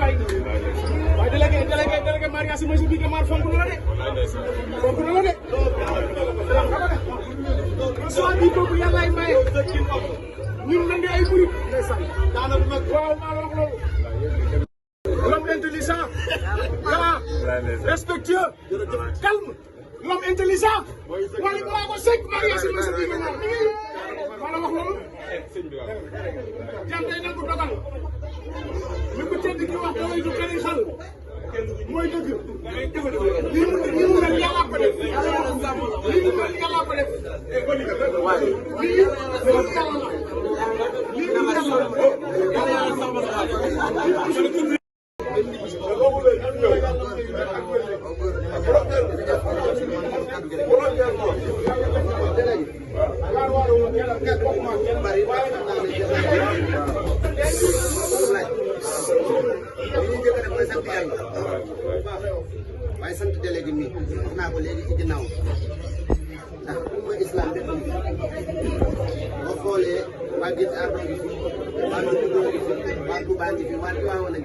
waaye délégué mariage mooy si biir Mar fonk na la de. fonk na la de. soit bii boobu yàllaay maye. ñun nañ di ay murit. waaw maa la wax loolu. l'homme intelligent. grand. respectueux. calme. l'homme intelligent. wala balaa ko sëñ mariage mooy si biir Mar. maa la wax loolu. jàmm day nangu dogal. li ko tedd ki wax daway du kenn xal. mooy dëgg. lii mu mel yàlla ko def. lii mu mel yàlla ko def. lii yàlla la. lii waaye sant délégué mi wax naa ko léegi ci ginnaaw ndax umma islam bépp boo xoolee waa Guet Ardo ngi fi waa Louga ngi fi waa Touba ngi fi waa Tivaouane ngi fi